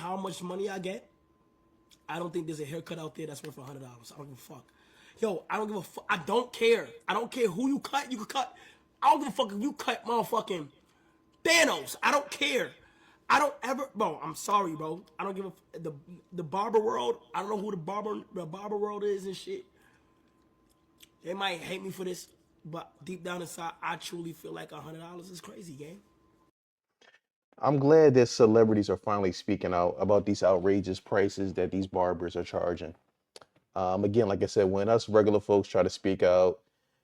how much money I get, I don't think there's a haircut out there that's worth $100. I don't give a fuck. Yo, I don't give a fuck. I don't care. I don't care who you cut. You can cut. I don't give a fuck if you cut motherfucking Thanos. I don't care. I don't ever, bro. I'm sorry, bro. I don't give a the barber world. I don't know who the barber world is and shit. They might hate me for this, but deep down inside, I truly feel like $100 is crazy, gang. I'm glad that celebrities are finally speaking out about these outrageous prices that these barbers are charging. Again, like I said, when us regular folks try to speak out,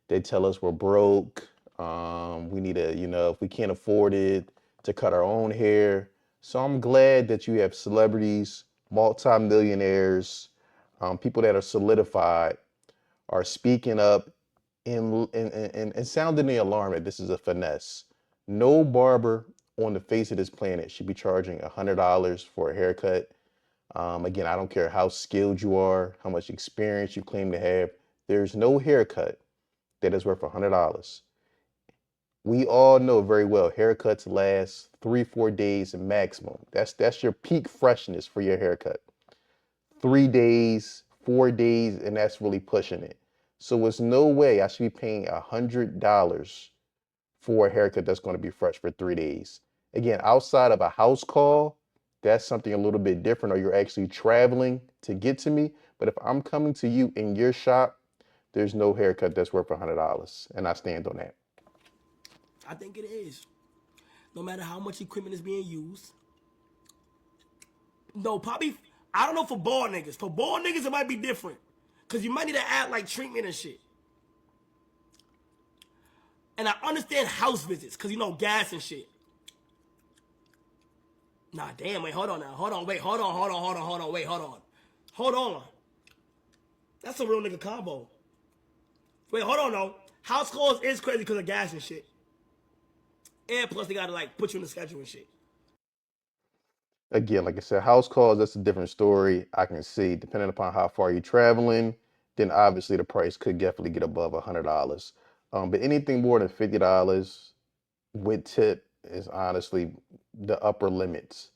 they tell us we're broke. We need to, if we can't afford it, to cut our own hair. So I'm glad that you have celebrities, multimillionaires, people that are solidified, are speaking up and sounding the alarm that this is a finesse. No barber on the face of this planet should be charging $100 for a haircut. Again, I don't care how skilled you are, how much experience you claim to have. There's no haircut that is worth $100. We all know very well haircuts last 3-4 days maximum. That's your peak freshness for your haircut. 3 days, 4 days, and that's really pushing it. So it's no way I should be paying $100 for a haircut that's going to be fresh for 3 days. Again, outside of a house call, that's something a little bit different, or you're actually traveling to get to me. But if I'm coming to you in your shop, there's no haircut that's worth $100, and I stand on that. I think it is. No matter how much equipment is being used. No, probably, I don't know for bald niggas. For bald niggas, it might be different. Because you might need to add like treatment and shit. And I understand house visits, because gas and shit. Nah, damn, wait, hold on now. Hold on. That's a real nigga combo. Wait, hold on, though. House calls is crazy because of gas and shit. And plus, they gotta put you in the schedule and shit. Again, like I said, house calls, that's a different story. I can see, depending upon how far you're traveling, then obviously the price could definitely get above $100. But anything more than $50 with tip is honestly the upper limits.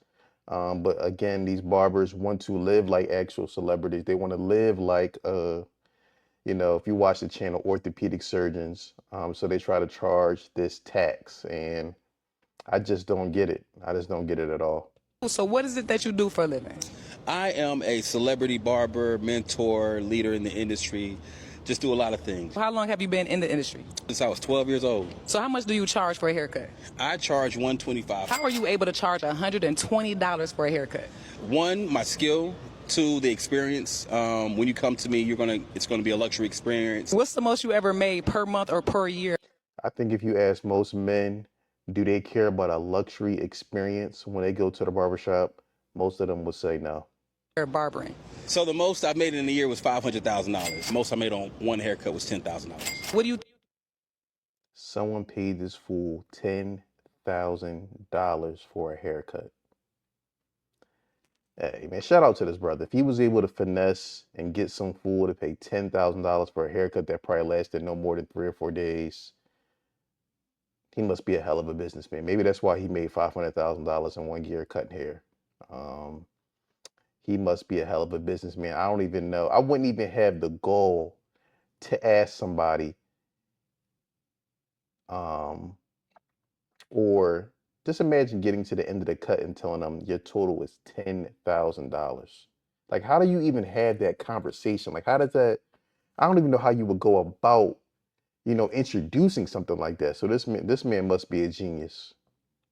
But again, these barbers want to live like actual celebrities. They want to live like, if you watch the channel, orthopedic surgeons. So they try to charge this tax, and I just don't get it. I just don't get it at all. So what is it that you do for a living? I am a celebrity barber, mentor, leader in the industry. Just do a lot of things. How long have you been in the industry? Since I was 12 years old. So how much do you charge for a haircut? I charge $125. How are you able to charge $120 for a haircut? One, my skill. Two, the experience. When you come to me, it's gonna be a luxury experience. What's the most you ever made per month or per year? I think if you ask most men, do they care about a luxury experience when they go to the barbershop? Most of them would say no. Barbering. So the most I made in a year was $500,000. Most I made on one haircut was $10,000. What do you? Someone paid this fool $10,000 for a haircut. Hey, man, shout out to this brother. If he was able to finesse and get some fool to pay $10,000 for a haircut that probably lasted no more than 3 or 4 days, he must be a hell of a businessman. Maybe that's why he made $500,000 in 1 year cutting hair. He must be a hell of a businessman. I don't even know. I wouldn't even have the goal to ask somebody, or just imagine getting to the end of the cut and telling them your total is $10,000. Like, how do you even have that conversation? Like, how does that? I don't even know how you would go about, introducing something like that. So this man must be a genius.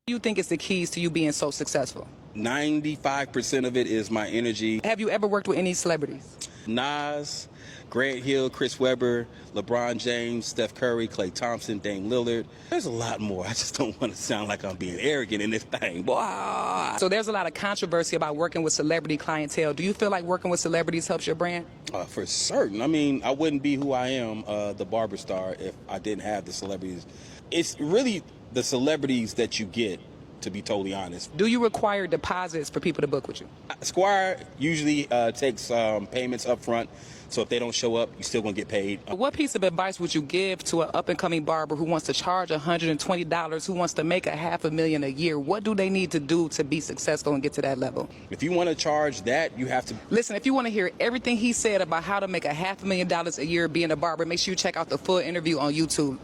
What do you think is the keys to you being so successful? 95% of it is my energy. Have you ever worked with any celebrities? Nas, Grant Hill, Chris Webber, LeBron James, Steph Curry, Klay Thompson, Dame Lillard. There's a lot more. I just don't want to sound like I'm being arrogant in this thing. Boy. So there's a lot of controversy about working with celebrity clientele. Do you feel like working with celebrities helps your brand? For certain. I mean, I wouldn't be who I am, the barber star, if I didn't have the celebrities. It's really the celebrities that you get to be totally honest. Do you require deposits for people to book with you? Squire usually takes payments up front, so if they don't show up, you're still gonna get paid. What piece of advice would you give to an up-and-coming barber who wants to charge $120, who wants to make $500,000 a year? What do they need to do to be successful and get to that level? If you want to charge that, you have to Listen, if you want to hear everything he said about how to make $500,000 a year being a barber, make sure you check out the full interview on YouTube.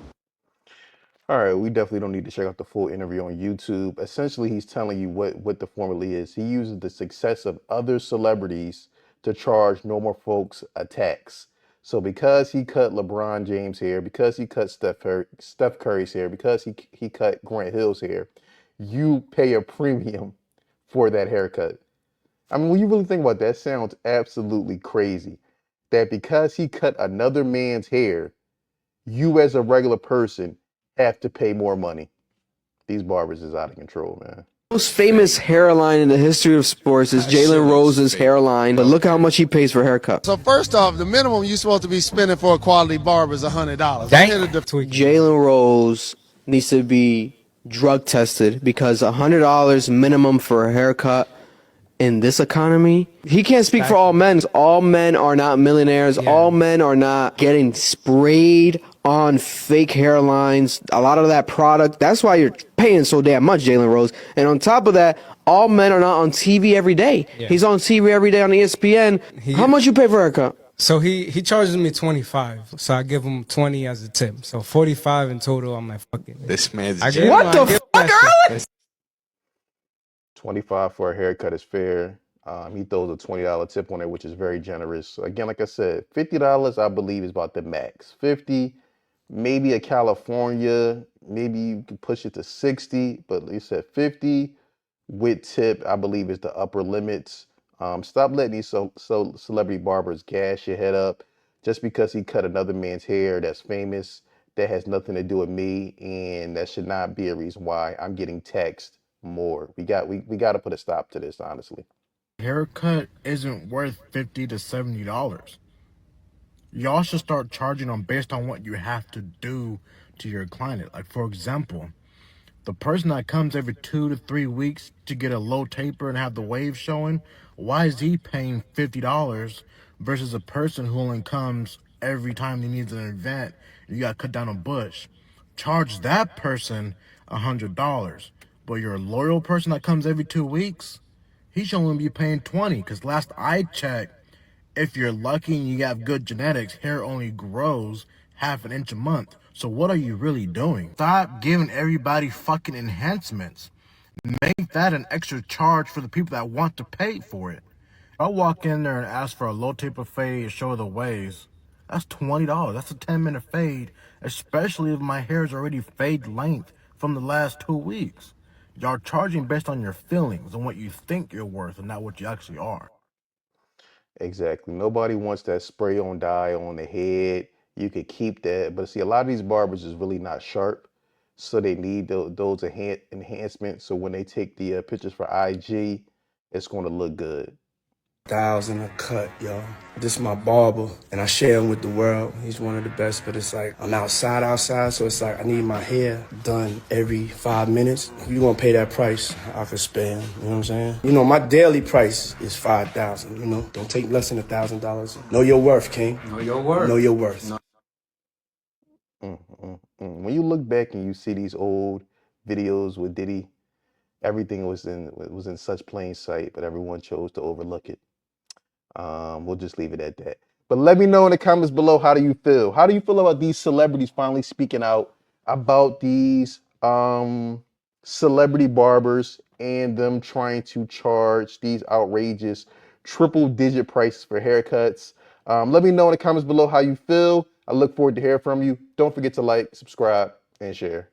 All right, we definitely don't need to check out the full interview on YouTube. Essentially, he's telling you what the formula is. He uses the success of other celebrities to charge normal folks a tax. So because he cut LeBron James' hair, because he cut Steph Curry's hair, because he cut Grant Hill's hair, you pay a premium for that haircut. I mean, when you really think about that, sounds absolutely crazy. That because he cut another man's hair, you as a regular person have to pay more money. These barbers is out of control, man. Most famous hairline in the history of sports is Jalen Rose's hairline, but look how much he pays for a haircut. So first off, the minimum you're supposed to be spending for a quality barber is $100. Jalen Rose needs to be drug tested because $100 minimum for a haircut in this economy. He can't speak for all men. All men are not millionaires. Yeah. All men are not getting sprayed on fake hairlines. A lot of that product, that's why you're paying so damn much, Jalen Rose. And on top of that, all men are not on TV every day. Yeah. He's on TV every day on ESPN. How much you pay for a haircut? So he charges me 25, so I give him 20 as a tip. So 45 in total. I'm like, fuck it. This man's what the fuck, early? 25 for a haircut is fair. He throws a $20 tip on it, which is very generous. So again, like I said, $50 I believe is about the max. 50, maybe a California, maybe you can push it to 60, but you said 50 with tip, I believe is the upper limits. Stop letting these celebrity barbers gas your head up just because he cut another man's hair that's famous. That has nothing to do with me, and that should not be a reason why I'm getting taxed more. We got to put a stop to this, honestly. Haircut isn't worth $50 to $70. Y'all should start charging them based on what you have to do to your client. Like, for example, the person that comes every 2 to 3 weeks to get a low taper and have the wave showing, why is he paying $50 versus a person who only comes every time he needs an event and you got to cut down a bush? Charge that person $100. But your loyal person that comes every 2 weeks, he should only be paying $20. Because last I checked, if you're lucky and you have good genetics, hair only grows half an inch a month. So what are you really doing? Stop giving everybody fucking enhancements. Make that an extra charge for the people that want to pay for it. If I walk in there and ask for a low taper fade and show the waves, that's $20. That's a 10-minute fade, especially if my hair is already fade length from the last 2 weeks. Y'all charging based on your feelings and what you think you're worth and not what you actually are. Exactly. Nobody wants that spray on dye on the head. You could keep that. But see, a lot of these barbers is really not sharp. So they need those enhancements. So when they take the pictures for IG, it's going to look good. $1,000 a cut, y'all. This is my barber, and I share him with the world. He's one of the best, but it's like I'm outside, so it's like I need my hair done every 5 minutes. If you're gonna pay that price, I could spare him, you know what I'm saying? You know, my daily price is $5,000, you know? Don't take less than $1,000. Know your worth, King. Know your worth. Know your worth. When you look back and you see these old videos with Diddy, everything was in such plain sight, but everyone chose to overlook it. We'll just leave it at that. But let me know in the comments below, how do you feel? How do you feel about these celebrities finally speaking out about these celebrity barbers and them trying to charge these outrageous triple-digit prices for haircuts? Let me know in the comments below how you feel. I look forward to hearing from you. Don't forget to like, subscribe, and share.